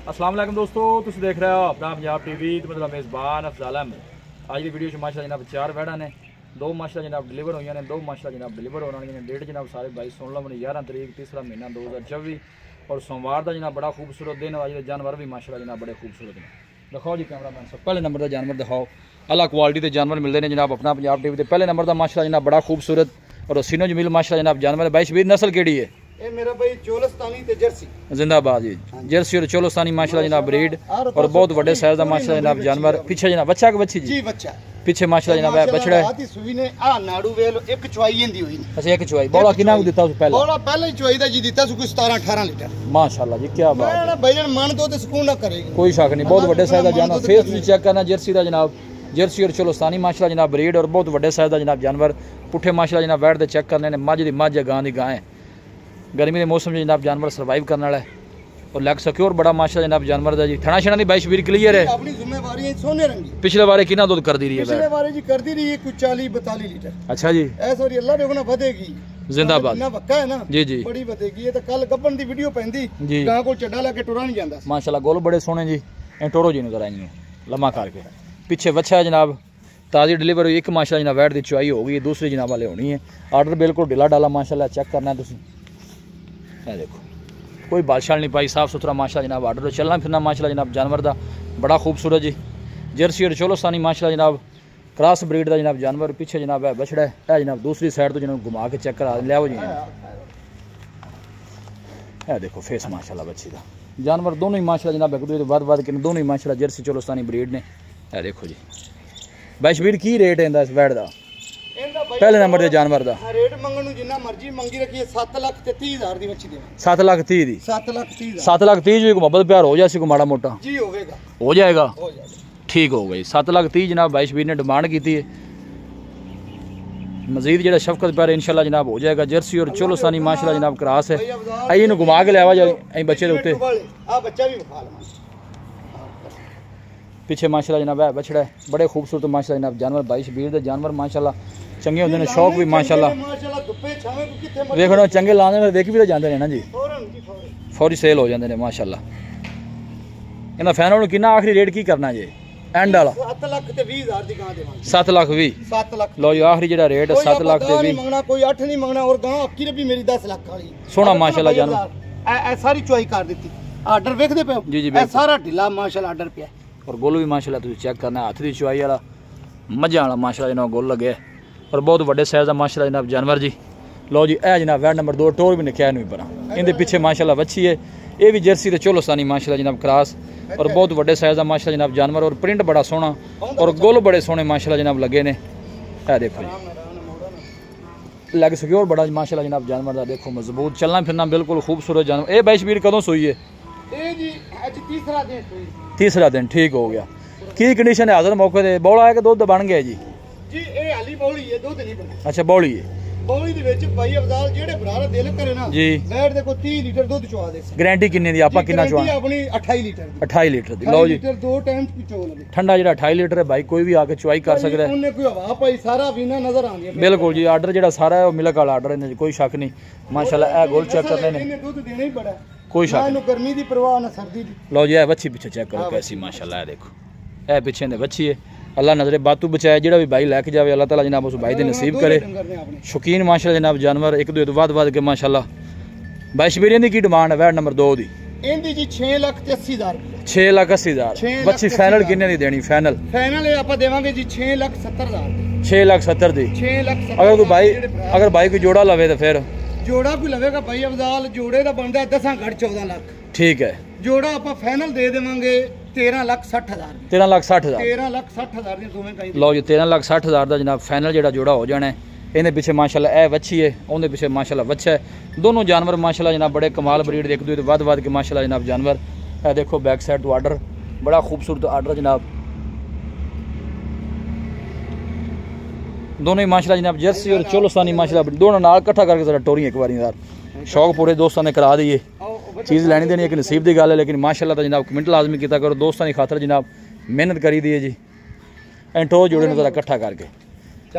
अस्सलाम वालेकुम दोस्तों, तुम देख रहे हो अपना पंजाब टीवी। तो मतलब मेज़बान अफजाल अहमद। आज की वीडियो माशाल्लाह जनाब 4 वैड़ा ने, 2 माशाल्लाह जनाब डिलीवर हुई ने, 2 माशाल्लाह जनाब डिलीवर होने वाली ने। डेट जनाब सारे भाई सुन लो, 11 तारीख तीसरा महीना 2024 और सोमवार का जनाब बड़ा खूबसूरत दिन। आज के जानवर भी माशाल्लाह जनाब बड़े खूबसूरत ने। दिखाओ जी कैमरा मैन सब पहले नंबर का जानवर दिखाओ। अला क्वालिटी के जानवर मिलते हैं जनाब अपना पंजाब टीवी। पहले नंबर का माशाल्लाह जनाब बड़ा खूबसूरत और सीनो जमील माशाल्लाह जनाब जानवर है। भाई शबीर नस्ल केड़ी है? ये मेरा भाई चोलस्तानी ते जर्सी जिंदाबाद जी। जर्सी और चोलस्तानी माशाल्लाह जनाब ब्रीड और बहुत बड़े साइज का माशाल्लाह जनाब जानवर। पीछे जनाब बच्चा के बच्ची जी बच्चा पीछे माशाल्लाह जनाब बछड़ा है। आती सुई ने आ नाड़ू वेल एक चुवाई इंदी हुई। अच्छा एक चुवाई बोला किना को दिता उस पहले? बोला पहले ही चुवाई दा जी दिता सु 17-18 लीटर। माशाल्लाह जी क्या बात है। मैं भाईजान मन तो सुकून ना करेगी, कोई शक नहीं। बहुत बड़े साइज का जानवर। फेस भी चेक करना जर्सी का जनाब। जर्सी और चोलस्तानी माशाल्लाह जनाब ब्रीड और बहुत बड़े साइज का जनाब जानवर। पुठे माशाल्लाह जनाब बैठ दे चेक करने ने। मझ दी मझ गां दी गां है। गर्मी के मौसम में जनाब जानवर सर्वाइव करने वाला है और लग सिक्योर बड़ा माशा जनाब जानवर दा जी। थना छना दी बाई शबीर क्लियर है। अपनी जिम्मेवारी है सोने रंगी। पिछले बारे कितना दूध कर दी रही है? पिछले बारे जी कर दी रही है कुछ 40-42 लीटर। अच्छा जी ऐसा और अल्लाह देखो ना बढ़ेगी। जिंदाबाद ना वक्का है ना जी जी बड़ी बढ़ेगी। ये तो कल गब्बन दी वीडियो पैंदी जी गां को चड्डा लेके टुरा नहीं जांदा। माशाल्लाह गोल बड़े सोने जी। ए टोरो जी नजर आई लम्मा करके। पीछे बच्चा है जनाब ताज़ी डिलीवर हुई। एक माशाल्लाह जनाब वैट दी चुआई हो गई। दूसरी जनाब वाले होनी है। आर्डर बिल्कुल ढिला डाला माशाल्लाह चेक करना है तुसीं। ये देखो कोई बादशाह नहीं पाई, साफ सुथरा माशाल्लाह जनाब। आर्डर तो चलना फिरना माशाल्लाह जनाब जानवर दा बड़ा खूबसूरत जी। जर्सी और चोलस्तानी माशाल्लाह जनाब क्रॉस ब्रीड का जनाब जानवर। पीछे जनाब है बछड़ा है जनाब। दूसरी साइड तो जनाब घुमा के चेक करा लियाओ जी। है देखो फेस माशाल्लाह बच्ची का जानवर दोनों ही माशाल्लाह जनाब एक दूसरे वध वध के दोनों ही माशाल्लाह जर्सी चोलस्तानी ब्रीड ने। है देखो जी भाई शबीर की रेट है इस वैट का? पहले नंबर के जानवर का रेट मंगण नु जिन्ना मर्जी मंगी रखिए 7,30,000 दी बच्ची दे। 7,30,000 दी। 7,30,000 7,30,000 को मोहब्बत प्यार हो जाए को माड़ा मोटा जी होवेगा हो जाएगा। ठीक हो गई 7,30,000 जनाब भाई शबीर ने डिमांड की थी। मजीद जो शफकत प्यार इंशाल्लाह जनाब हो जाएगा। जर्सी और चोलस्तानी माशाल्लाह जनाब क्रॉस है। आई इन घुमा के लिया जाए बच्चे के उत्ते। पीछे माशाल्लाह जनाब है बछड़ा है बड़े खूबसूरत माशाल्लाह जनाब जानवर। भाई शबीर के जानवर माशाल्लाह चंगे होंगे ने। शौक भी माशाल्लाह देखो चंगे लाने में देखी भी तो जाते हैं ना जी। फौरी सेल हो जाते हैं माशाल्लाह। इन्हें फाइनल कितना आखिरी रेट की करना जी? एंड वाला 7,20,000 दी गां देवांगे। 7,20,000 7 लाख लो जी आखिरी जेड़ा रेट 7,20,000 मंगना कोई 8 नहीं मंगना। और गां अक्की ने भी मेरी 10 लाख वाली सोना माशाल्लाह जानवर। ए सारी चुआई कर दी। आर्डर देखदे पे जी जी सारा ढिला माशाल्लाह आर्डर पे और गोल भी माशाल्लाह तुम चेक करना। हाथ की चुआई वाला मझा वाला माशाल्लाह जनाब गोल लगे और बहुत बड़े साइज का माशाल्लाह जनाब जानवर जी। लो जी ए जनाब वैट नंबर 2 टोर भी निकया नहीं पर इनके पीछे माशाल्लाह बच्ची है। ये भी जर्सी तो चोलस्तानी माशाल्लाह जनाब क्रॉस और बहुत बड़े साइज का माशाल्लाह जनाब जानवर और प्रिंट बड़ा सोहना और गोल बड़े सोहने माशाल्लाह जनाब लगे ने। है देखो जी लग सिक्योर बड़ा माशाल्लाह जनाब जानवर का। देखो मजबूत चलना फिरना बिल्कुल खूबसूरत जानवर। ये भाई शबीर कदों सोई है? तीसरा दिन। ठीक हो गया। की कंडीशन है हाजिर मौके पे? बौला है कि दुध बन गया जी? जी ए हाली बौली है दुध नहीं बना। अच्छा बौली है। बौली दे विच भाई अफजाल जेड़े भरा दा दिल करे ना जी बैठ देखो 30 लीटर दुध चवा दे। गारंटी किन्ने दी? आपा किन्ना चवा? अपनी 28 लीटर दी। 28 लीटर दी। लो जी 2 टाइम पिचो लगे ठंडा जेड़ा 28 लीटर है भाई कोई भी आके चुआई कर सकदा है। उन्हें कोई हवा पाई सारा वीना नजर आंदी है बिल्कुल जी। आर्डर जेड़ा सारा है वो मिलक वाला आर्डर है कोई शक नहीं माशाल्लाह। ए गोल चेक करने ने दुध देना ही बड़ा कोई शक नहीं। गर्मी दी परवाह ना सर्दी दी। लो जी ए बच्ची पीछे चेक करो कैसी माशाल्लाह। देखो ए पीछे ने बच्ची है। अल्लाह नजरे बातू बचाए जेड़ा भी भाई लैके जावे अल्लाह ताला जनाब उस भाई दे नसीब करे। शौकीन माशाल्लाह जनाब जानवर एक दो बाद बाद के माशाल्लाह। भाई शबीर दी की डिमांड है वैट नंबर 2 दी? इंदी जी 6,80,000 6,80,000 बच्ची फाइनल किन्ने दी देनी? फाइनल फाइनल आपा देवांगे जी 6,70,000 6,70,000 दी। 6,70,000 अगर कोई भाई अगर भाई कोई जोड़ा लवे तो फिर जोड़ा कोई लवेगा भाई अफजाल जोड़े का बनता 10 घड़ 14 लाख। ठीक है जोड़ा आप फाइनल दे देवांगे 13,60,000 13,60,000 13,60,000 दी दोवें कहीं। लो जी 13,60,000 का जनाब फाइनल जेड़ा जोड़ा हो जाना है। इन्हें पीछे माशाल्लाह ए वच्छी है उनके पीछे माशाल्लाह वच्छा है। दोनों जानवर माशाल्लाह जनाब बड़े कमाल ब्रीड एक दूसरे वध वध के माशाल्लाह जनाब जानवर। है देखो बैक साइड तो आर्डर बड़ा खूबसूरत आर्डर जनाब। दोनों ही माशाल्लाह जनाब जर्सी और चोलस्तानी माशाल्लाह दोनों नाल इकट्ठा करके जरा टोरी एक बार यार शौक पूरे दोस्तों ने करा दिए। चीज़ लैनी देनी एक नसीब की गल है लेकिन माशाल्लाह तो जनाब कमेंट लाजमी किया करो। दोस्तों की खातर जनाब मेहनत करी दी है जी। एंटो जोड़े ने जरा इकट्ठा करके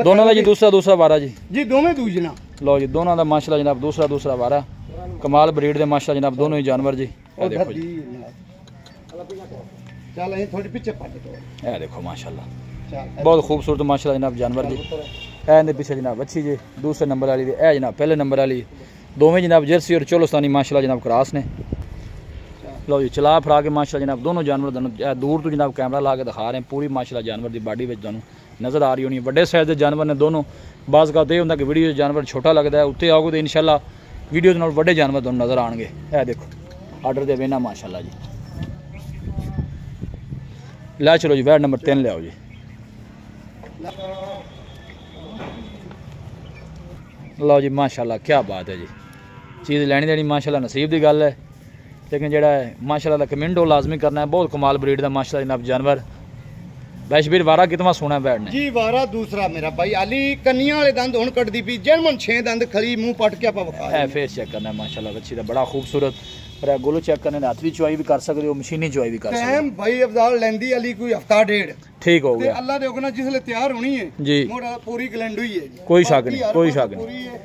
दोनों का जी दूसरा वारा जी दोवें दूजना। लो जी दोनों का माशाल्लाह जनाब दूसरा वारा कमाल ब्रीड दे माशाल्लाह जनाब दोनों ही जानवर जी। देखो जी ਚੱਲ ਅਸੀਂ ਥੋੜੀ ਪਿੱਛੇ ਪੱਟ ਦੋ ਇਹ ਦੇਖੋ ਮਾਸ਼ਾਅੱਲਾ ਚੱਲ बहुत खूबसूरत माशाल्लाह जनाब जानवर जी ए पीछे जनाब अच्छी जी दूसरे नंबर वाली ए जनाब पहले नंबर वाली दोवें जनाब जर्सी और चोलोस्तानी माशाल्लाह जनाब क्रॉस ने लो जी चला फरा के माशाल्लाह जनाब दोनों जानवर दूर तो जनाब कैमरा ला के दिखा रहे हैं पूरी माशाल्लाह जानवर की बॉडी में तुहानू नज़र आ रही होनी बड़े साइज़ के जानवर ने दोनों बाज़ का तो यह होंगे कि वीडियो जानवर छोटा लगता है उत्ते आओगे तो इंशाल्लाह वीडियो के नाल बड़े जानवर तुहानू नज़र आएंगे ए देखो आर्डर दे वेना माशाल्लाह जी ला चलो जी वैड नंबर 3 ले आओ जी लो जी माशाल्लाह क्या बात है जी चीज़ लैनी देनी माशाल्लाह नसीब की गल है लेकिन जोड़ा है माशाल्लाह कमेंट वो लाजमी करना है बहुत कमाल ब्रीड का माशाल्लाह जनाब जानवर वैशवीर वारा कितना सोना बैठ ने जी वारा दूसरा मेरा भाई अली कन्नियां वाले दंद हुण कटदी पी जर्मन 6 दंद खली मुंह पट के आपा वखा है फेस चेक करना है माशाल्लाह बच्ची का बड़ा खूबसूरत पर गोलो चेक करने हाथ भी चुआई भी कर सकते हो मशीनी चुआई भी कर सकते टाइम भाई अफजाल लेंदी अली कोई हफ्ता डेढ़ ठीक हो ते गया अल्लाह दे हुक्म जिसले तैयार होनी है जी मोड़ा पूरी गलैंड हुई है जी कोई शक नहीं कोई शक नहीं पूरी है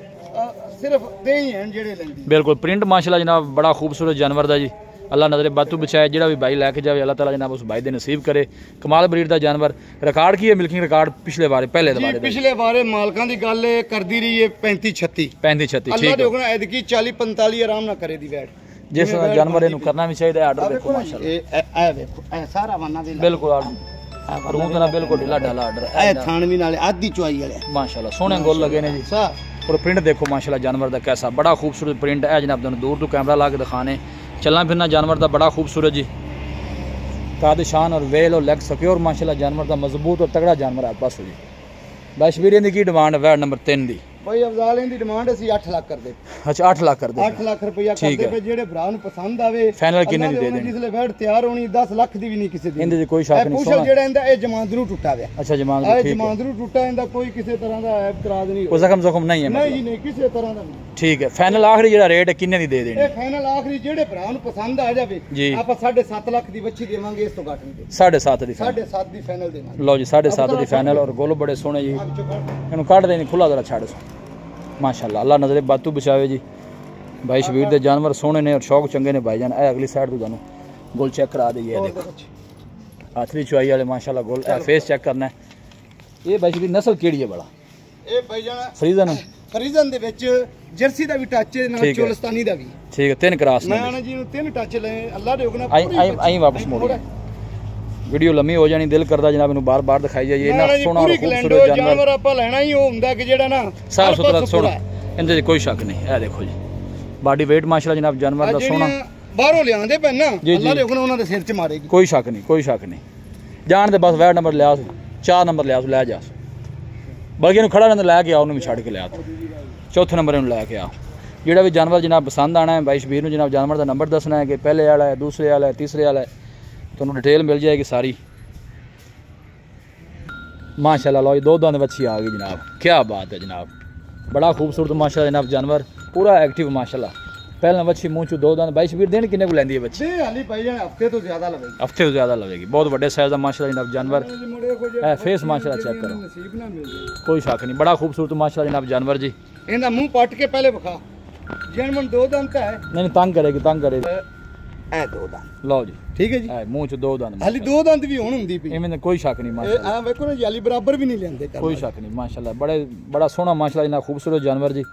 सिर्फ दे ही हैं जेड़े लेंदी बिल्कुल प्रिंट माशाल्लाह जनाब बड़ा खूबसूरत जानवर दा जी अल्लाह नजरे बातू बचाए जो भी भाई लैके जाए अल्लाह ताला जनाब उस भाई दे नसीब करे कमाल ब्रीड का जानवर रिकॉर्ड की है मिल्किंग रिकॉर्ड पिछले बारे पहले जी बारे पिछले बारे मालकां दी गल करदी रही है 35 36 35 36 अल्लाह ठीक दे है हुक्म एदकी 40 45 आराम ना करे दी बैठ जिस जानवर इनू करना भी चाहिए आर्डर देखो माशाल्लाह ए देखो ए सारा वाना दे बिल्कुल रूम ना बिल्कुल ढीला ढाला आर्डर ए थानवी नाले आधी चुआई वाले माशाल्लाह सोने गोल लगे ने जी सा और प्रिंट देखो माशाल्लाह जानवर का कैसा बड़ा खूबसूरत प्रिंट है जनाब तुहानू दूर तो कैमरा ला के दिखाने चलना फिरना जानवर का बड़ा खूबसूरत जी काद शान और वेल और लेग सिक्योर माशाल्लाह जानवर का मजबूत और तगड़ा जानवर आप पास हो जी बैशवीर की की डिमांड है वैड नंबर 3 दी भाई अफजाल दी डिमांड असी 8 लाख कर दे अच्छा 8 लाख कर दे 8 लाख रुपया कर दे पे जेड़े भरा नु पसंद आवे फाइनल किन्ने दी दे देनी जिसले बैठ तैयार होनी 10 लाख दी भी नहीं किसी दी इंदे कोई शक नहीं पूछल जेड़ा इंदा ए जमांदरू टूटा वे अच्छा जमांद ए ठीक है जमांदरू टूटा इंदा कोई किसी तरह दा ऐतराज नहीं कोई जख्म जख्म नहीं है नहीं मतलब जी नहीं किसी तरह दा नहीं ठीक है फाइनल आखिरी जेड़ा रेट है किन्ने दी दे देनी ए फाइनल आखिरी जेड़े भरा नु पसंद आ जावे जी आपा 7.5 लाख दी बच्ची देवांगे इस तो घट नहीं दे 7.5 दी final। 7.5 दी फाइनल देवांगे लो जी 7.5 दी फाइनल और गोलो बड़े सोने जी इन्हू काट देनी खुला जरा छाड़ माशाल्लाह अल्लाह नजरे बातू बचावे जी भाई शबीर दे जानवर सोने ने और शौक चंगे ने भाईजान ए अगली साइड तो जानो गोल चेक करा दईए देखो आखिरी चुआई वाले माशाल्लाह गोल फेस चेक करना है ये भाई शबीर नस्ल केड़ी है बड़ा ए भाई जान फरीजन फरीजन दे विच जर्सी दा भी टच है ना ठीक है। चोलस्तानी दा भी ठीक है 3 क्रॉस मैं आना जी नु 3 टच ले अल्लाह दे हुक्म आई वापस मोड़ वीडियो लम्मी हो जानी दिल करदा जनाब इनू बार बार दिखाई जाइए इतना सोना और खूबसूरत जानवर जानवर आपा लेना ही ਹੁੰਦਾ कि जेड़ा ना साफ सुथरा सोना इनदे कोई शक नहीं है देखो जी बॉडी वेट माशाल्लाह जनाब जानवर दा सोना बाहरों ले आंदे पे ना जी, अल्लाह जी। दे हुक्म उन्हां दे सिर च मारेगी कोई शक नहीं कोई शक नहीं जान दे बस वैड नंबर लिया 4 नंबर लिया ले जा बल्कि इन्हू खड़ा रहने लैके आओ भी छड़ के लिया चौथे नंबर इन्हू लैके आओ जेड़ा भी जानवर जनाब पसंद आना है भाई शबीर नू जनाब जानवर का नंबर दसना है कि पहले वाला है दूसरे वाला है तीसरे वाला है तो डिटेल मिल जाएगी सारी माशाल्लाह लो 2 दांत बच्ची आ गई जनाब क्या बात है जनाब बड़ा खूबसूरत माशाल्लाह जनाब जानवर पूरा एक्टिव माशाल्लाह पहले बच्ची मुँह चू 2 दांत भाई शबीर दिन किन्ने को लैंदी है बच्ची दे हाली भाई जान हफ्ते तो ज्यादा लगेगी हफ्ते से ज़्यादा लगेगी बहुत बड़े साइज का माशाल्लाह जनाब जानवर मुड़े को है फेस माशाल्लाह चेक करो नसीब ना मिल जाए कोई शक नहीं बड़ा खूबसूरत माशाल्लाह जनाब जानवर जी इंदा मुंह पट के पहले बखा जनमन 2 दंत है नहीं तंग करेगी ए 2 दंत लो जी ठीक है जी मुँह च 2 दांत हाली 2 दंत भी हुण हुंदी पई इवें कोई शक नहीं माशाल्लाह आ वेखो ना जाली बराबर भी नहीं लेंदे कोई शक नहीं माशाल्लाह बड़ा सोहना माशाल्लाह जनाब खूबसूरत जानवर जी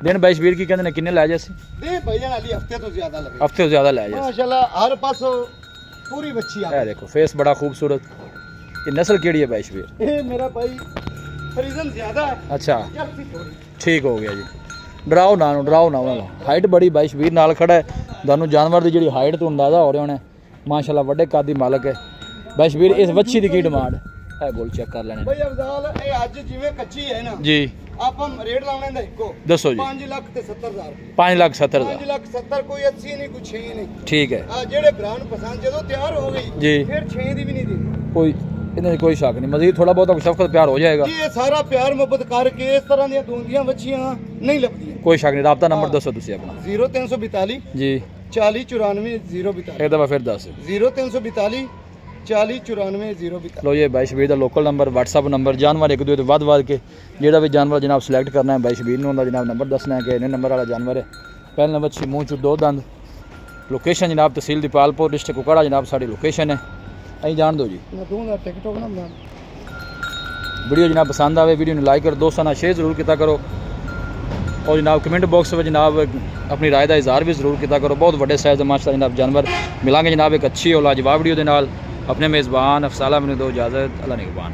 दिन बाईश वीर की कहते हैं किन्ने लै जैसे दे भाई जान हाली हफ्ते तो ज्यादा लगे हफ्ते से ज़्यादा लै जैसे माशाल्लाह हर पासों पूरी बच्ची आ है देखो फेस बड़ा खूबसूरत ये नस्ल केड़ी है बाईश वीर ए मेरा भाई फरीजन ज्यादा है अच्छा जर्सी थोड़ी ठीक हो गया जी डराओ ना उन्होंने हाइट बड़ी बाईश वीर नाल खड़ा है ਤੁਹਾਨੂੰ जानवर की जी हाइट तो अंदाजा हो रहा होना माशाल्लाह बड़े कद दी मालक है बाईश वीर इस बच्ची की डिमांड है गोल चेक कर लेने भाई अफजाल ए आज जिवें कच्ची है ना जी ਆਪਾਂ ਰੇਟ ਲਾਉਣੇ ਦਾ ਇੱਕੋ दसो जी 5 ਲੱਖ ਤੇ 70000 5,70,000 5 ਲੱਖ 70 ਕੋਈ 80 ਨਹੀਂ ਕੋਈ 6 ਨਹੀਂ ठीक है ਆ ਜਿਹੜੇ ਭਰਾ ਨੂੰ ਪਸੰਦ ਜਦੋਂ ਤਿਆਰ ਹੋ ਗਈ जी ਫਿਰ 6 ਦੀ ਵੀ ਨਹੀਂ ਦੇਣੀ कोई इन्हें कोई शक नहीं मजीद थोड़ा बहुत शफकत प्यार हो जाएगा ਜੀ ਇਹ ਸਾਰਾ ਪਿਆਰ ਮੁਹੱਬਤ ਕਰਕੇ ਇਸ ਤਰ੍ਹਾਂ ਦੀਆਂ ਦੋਂਦੀਆਂ ਬੱਚੀਆਂ ਨਹੀਂ ਲੱਭਦੀਆਂ कोई शक नहीं रबता नंबर दसो तुसी अपना 0342 जी 4094 042 एक दफा फिर दस 0342 4094 042 लो ये बाई शबीर का लोकल नंबर व्हाट्सअप नंबर जानवर एक दूसरे वध वध के जेड़ा भी जानवर जनाब सिलेक्ट करना है बाई शबीर ने जनाब नंबर दसना है कि इन्हें नंबर वाला जानवर है पहले नंबर छी मुँह चू 2 दंद लोकेशन जनाब तहसील दीपालपुर डिस्ट्रिक्ट कुकड़ा जनाब साड़ी लोकेशन है। अं जान दो जी टिकटॉक ना बना वीडियो जनाब पसंद आए वीडियो ने लाइक करो, दोस्तों ना शेयर जरूर किया करो और जनाब कमेंट बॉक्स में जनाब अपनी राय का इजहार भी जरूर किया करो। बहुत बड़े साइज माशाल्लाह जनाब जानवर मिलांगे जनाब एक अच्छी और लाजवाब वीडियो के नाल। अपने मेज़बान अफसाला मैंने दो इजाज़त, अल्लाह निगहबान।